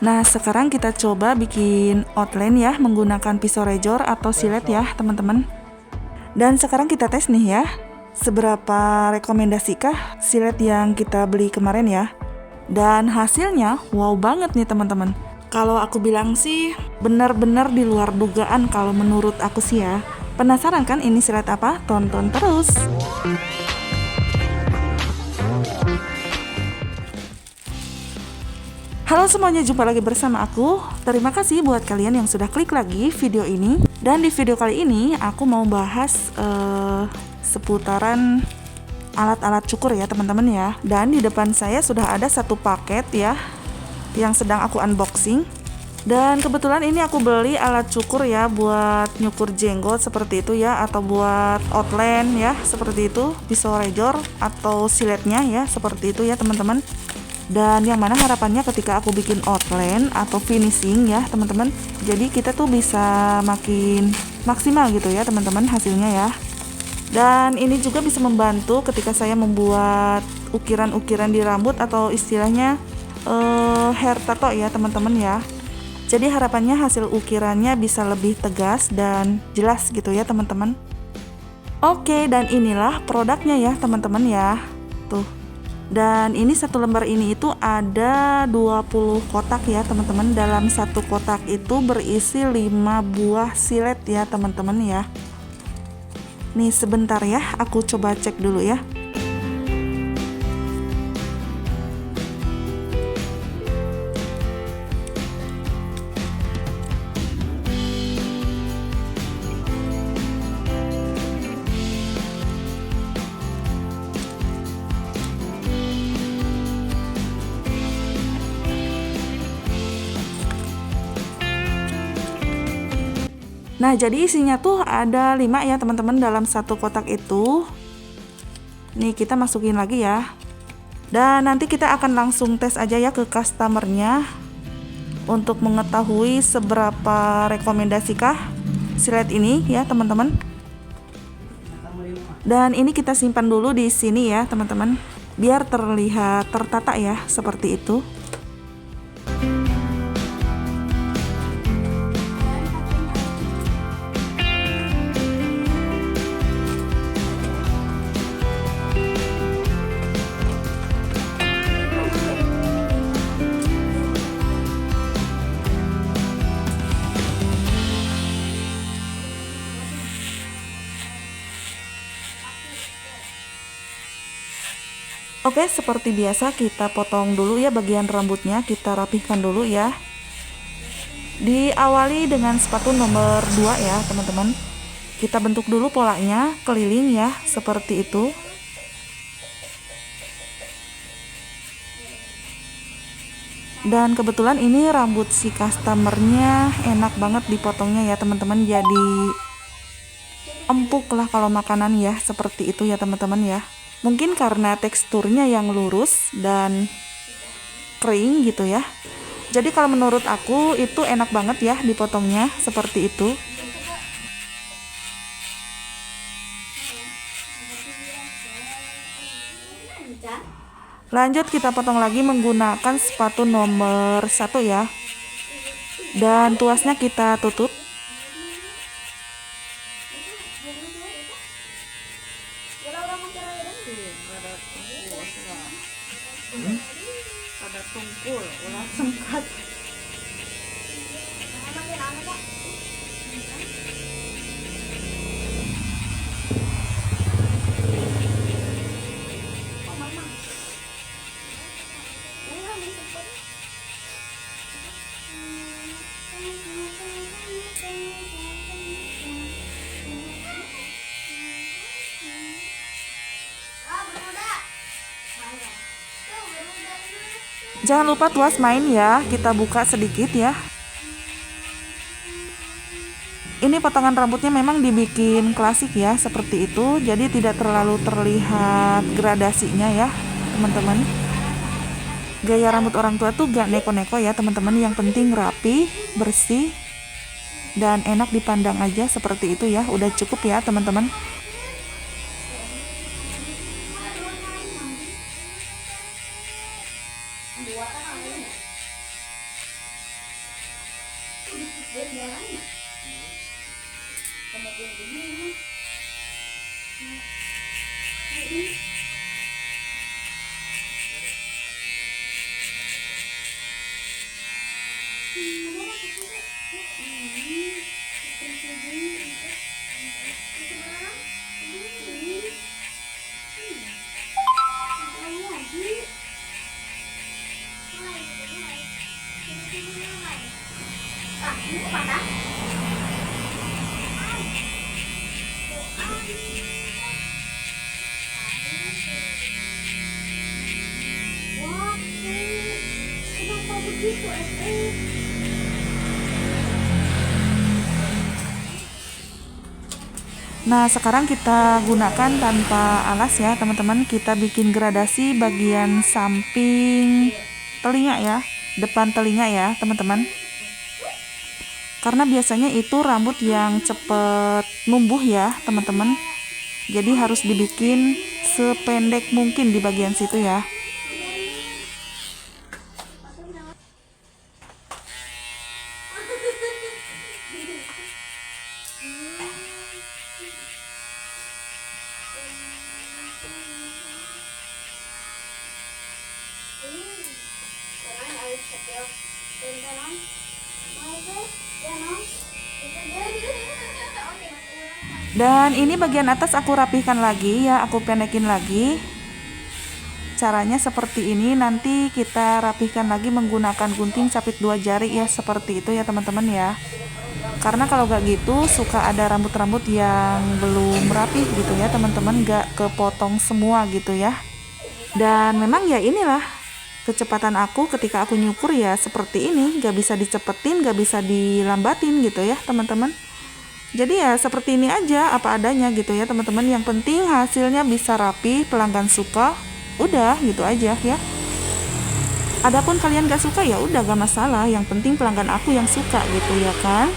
Nah, sekarang kita coba bikin outline ya menggunakan pisau rejor atau silet ya teman-teman. Dan sekarang kita tes nih ya, seberapa rekomendasikah silet yang kita beli kemarin ya. Dan hasilnya wow banget nih teman-teman. Kalau aku bilang sih benar-benar di luar dugaan kalau menurut aku sih ya. Penasaran kan ini silet apa? Tonton terus. Halo semuanya, jumpa lagi bersama aku. Terima kasih buat kalian yang sudah klik lagi video ini. Dan di video kali ini aku mau bahas seputaran alat-alat cukur ya teman-teman ya. Dan di depan saya sudah ada satu paket ya yang sedang aku unboxing. Dan kebetulan ini aku beli alat cukur ya buat nyukur jenggot seperti itu ya, atau buat outline ya seperti itu, pisau rejor atau siletnya ya seperti itu ya teman-teman. Dan yang mana harapannya ketika aku bikin outline atau finishing ya teman-teman, jadi kita tuh bisa makin maksimal gitu ya teman-teman hasilnya ya. Dan ini juga bisa membantu ketika saya membuat ukiran-ukiran di rambut atau istilahnya hair tattoo ya teman-teman ya. Jadi harapannya hasil ukirannya bisa lebih tegas dan jelas gitu ya teman-teman. Oke, dan inilah produknya ya teman-teman ya. Tuh. Dan ini satu lembar ini itu ada 20 kotak ya teman-teman. Dalam satu kotak itu berisi 5 buah silet ya teman-teman ya. Nih sebentar ya, aku coba cek dulu ya. Nah, jadi isinya tuh ada 5 ya teman-teman dalam satu kotak itu. Nih, kita masukin lagi ya. Dan nanti kita akan langsung tes aja ya ke customernya untuk mengetahui seberapa rekomendasikah silet ini ya teman-teman. Dan ini kita simpan dulu di sini ya teman-teman, biar terlihat tertata ya seperti itu. Oke, seperti biasa kita potong dulu ya bagian rambutnya, kita rapihkan dulu ya. Diawali dengan sepatu nomor 2 ya teman-teman. Kita bentuk dulu polanya keliling ya, seperti itu. Dan kebetulan ini rambut si customernya enak banget dipotongnya ya teman-teman, jadi empuk lah kalau makanan ya, seperti itu ya teman-teman ya. Mungkin karena teksturnya yang lurus dan kering gitu ya. Jadi kalau menurut aku itu enak banget ya dipotongnya seperti itu. Lanjut kita potong lagi menggunakan sepatu nomor 1 ya. Dan tuasnya kita tutup. Ada tungkul, ulah sengkat. Jangan lupa tuas main ya, kita buka sedikit ya. Ini potongan rambutnya memang dibikin klasik ya, seperti itu. Jadi tidak terlalu terlihat gradasinya ya teman-teman. Gaya rambut orang tua tuh gak neko-neko ya teman-teman. Yang penting rapi, bersih, dan enak dipandang aja seperti itu ya. Udah cukup ya teman-teman. Nah, sekarang kita gunakan tanpa alas ya, teman-teman. Kita bikin gradasi bagian samping telinga ya, depan telinga ya, teman-teman. Karena biasanya itu rambut yang cepet numbuh ya, teman-teman. Jadi harus dibikin sependek mungkin di bagian situ ya. Dan ini bagian atas aku rapihkan lagi ya, aku pendekin lagi. Caranya seperti ini, nanti kita rapihkan lagi menggunakan gunting capit 2 jari ya, seperti itu ya teman-teman ya. Karena kalau gak gitu suka ada rambut-rambut yang belum rapih gitu ya teman-teman, gak kepotong semua gitu ya. Dan memang ya inilah kecepatan aku ketika aku nyukur ya seperti ini, gak bisa dicepetin, gak bisa dilambatin gitu ya teman-teman. Jadi ya seperti ini aja apa adanya gitu ya teman-teman. Yang penting hasilnya bisa rapi, pelanggan suka, udah gitu aja ya. Adapun kalian gak suka ya udah gak masalah, yang penting pelanggan aku yang suka gitu ya kan.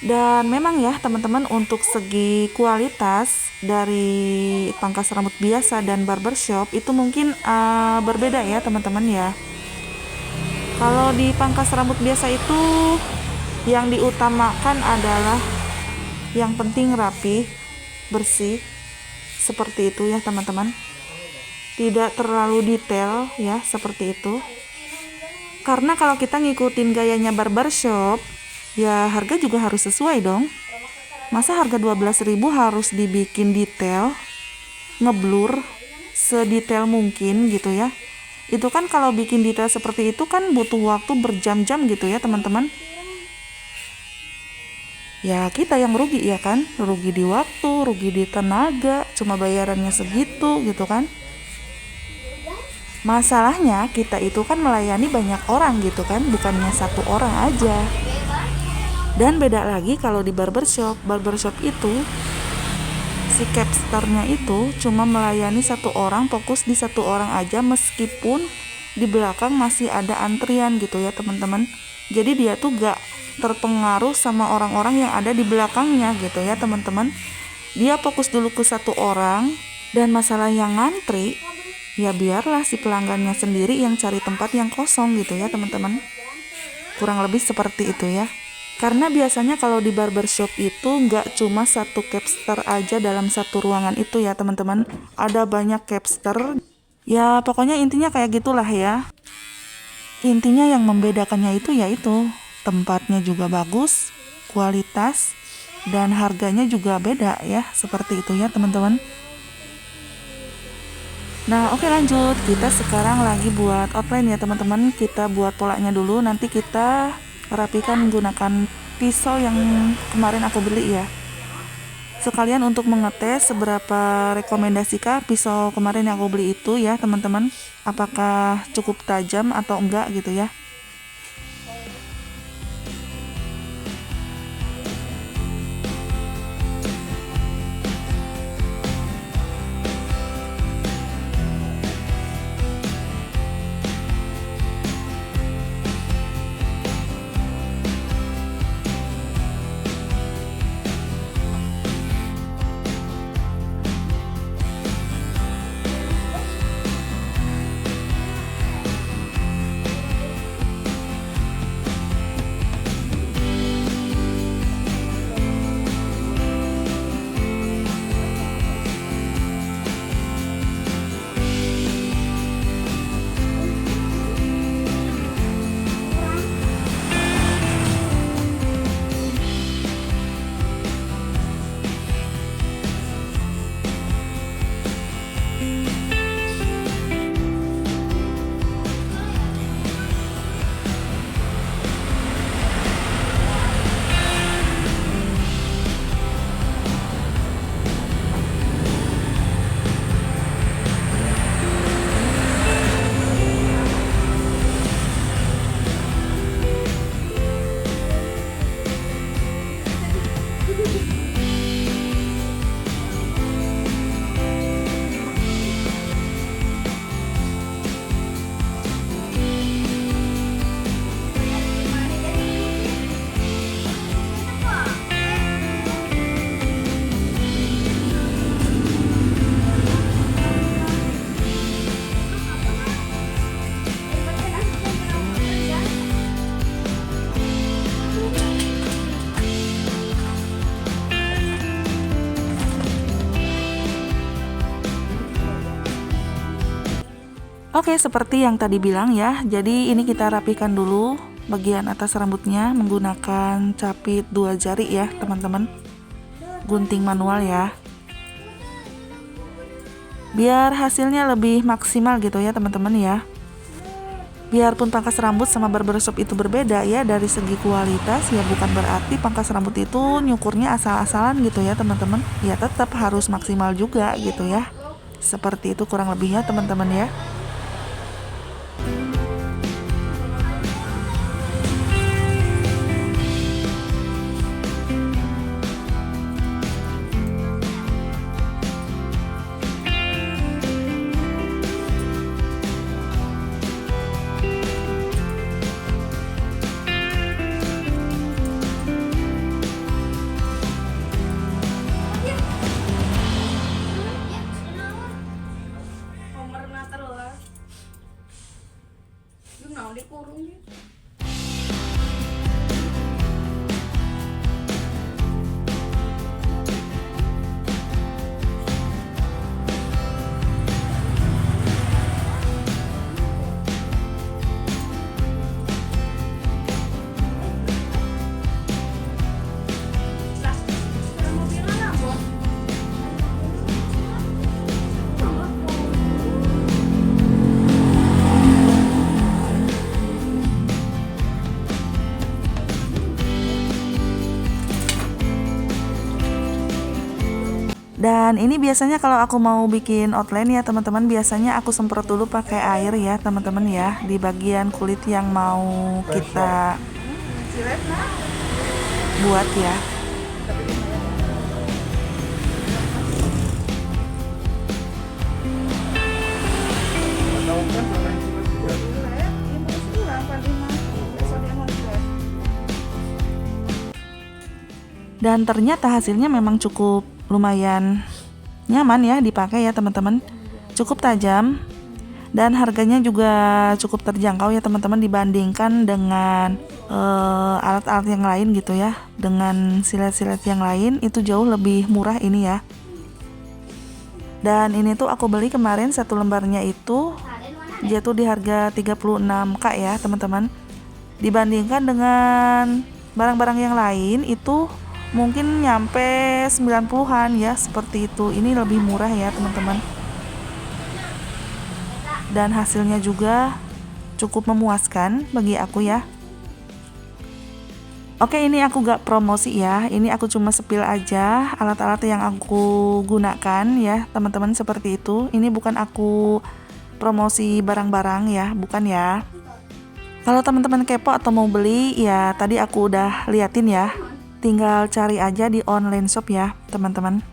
Dan memang ya teman-teman, untuk segi kualitas dari pangkas rambut biasa dan barbershop itu mungkin berbeda ya teman-teman ya. Kalau di pangkas rambut biasa itu yang diutamakan adalah yang penting rapi, bersih, seperti itu ya teman-teman. Tidak terlalu detail ya, seperti itu. Karena kalau kita ngikutin gayanya barbershop, ya harga juga harus sesuai dong. Masa harga 12.000 harus dibikin detail, ngeblur sedetail mungkin gitu ya. Itu kan kalau bikin detail seperti itu kan butuh waktu berjam-jam gitu ya teman-teman. Ya kita yang rugi ya kan, rugi di waktu, rugi di tenaga, cuma bayarannya segitu gitu kan. Masalahnya kita itu kan melayani banyak orang gitu kan, bukannya satu orang aja. Dan beda lagi kalau di barbershop itu si capsternya itu cuma melayani satu orang, fokus di satu orang aja, meskipun di belakang masih ada antrian gitu ya teman-teman. Jadi dia tuh gak terpengaruh sama orang-orang yang ada di belakangnya gitu ya teman-teman. Dia fokus dulu ke satu orang, dan masalah yang ngantri ya biarlah si pelanggannya sendiri yang cari tempat yang kosong gitu ya teman-teman. Kurang lebih seperti itu ya. Karena biasanya kalau di barbershop itu nggak cuma satu capster aja dalam satu ruangan itu ya teman-teman. Ada banyak capster. Ya pokoknya intinya kayak gitulah ya. Intinya yang membedakannya itu yaitu tempatnya juga bagus, kualitas, dan harganya juga beda ya. Seperti itu ya teman-teman. Nah oke lanjut. Kita sekarang lagi buat outline ya teman-teman. Kita buat polanya dulu, nanti kita rapikan menggunakan pisau yang kemarin aku beli ya. Sekalian untuk mengetes seberapa rekomendasi pisau kemarin yang aku beli itu ya teman-teman. Apakah cukup tajam atau enggak gitu ya. Oke, seperti yang tadi bilang ya, jadi ini kita rapikan dulu bagian atas rambutnya menggunakan capit 2 jari ya teman-teman, gunting manual ya, biar hasilnya lebih maksimal gitu ya teman-teman ya. Biarpun pangkas rambut sama barbershop itu berbeda ya dari segi kualitas, ya bukan berarti pangkas rambut itu nyukurnya asal-asalan gitu ya teman-teman, ya tetap harus maksimal juga gitu ya. Seperti itu kurang lebihnya teman-teman ya. Dan ini biasanya kalau aku mau bikin outline ya teman-teman, biasanya aku semprot dulu pakai air ya teman-teman ya, di bagian kulit yang mau kita buat ya. Dan ternyata hasilnya memang cukup lumayan nyaman ya dipakai ya teman-teman, cukup tajam dan harganya juga cukup terjangkau ya teman-teman dibandingkan dengan alat-alat yang lain gitu ya. Dengan silet-silet yang lain itu jauh lebih murah ini ya. Dan ini tuh aku beli kemarin, satu lembarnya itu jatuh di harga 36.000 ya teman-teman. Dibandingkan dengan barang-barang yang lain itu mungkin nyampe 90-an ya, seperti itu. Ini lebih murah ya teman-teman. Dan hasilnya juga cukup memuaskan bagi aku ya. Oke, ini aku gak promosi ya, ini aku cuma sepil aja alat-alat yang aku gunakan ya teman-teman, seperti itu. Ini bukan aku promosi barang-barang ya, bukan ya. Kalau teman-teman kepo atau mau beli ya tadi aku udah liatin ya, tinggal cari aja di online shop ya teman-teman.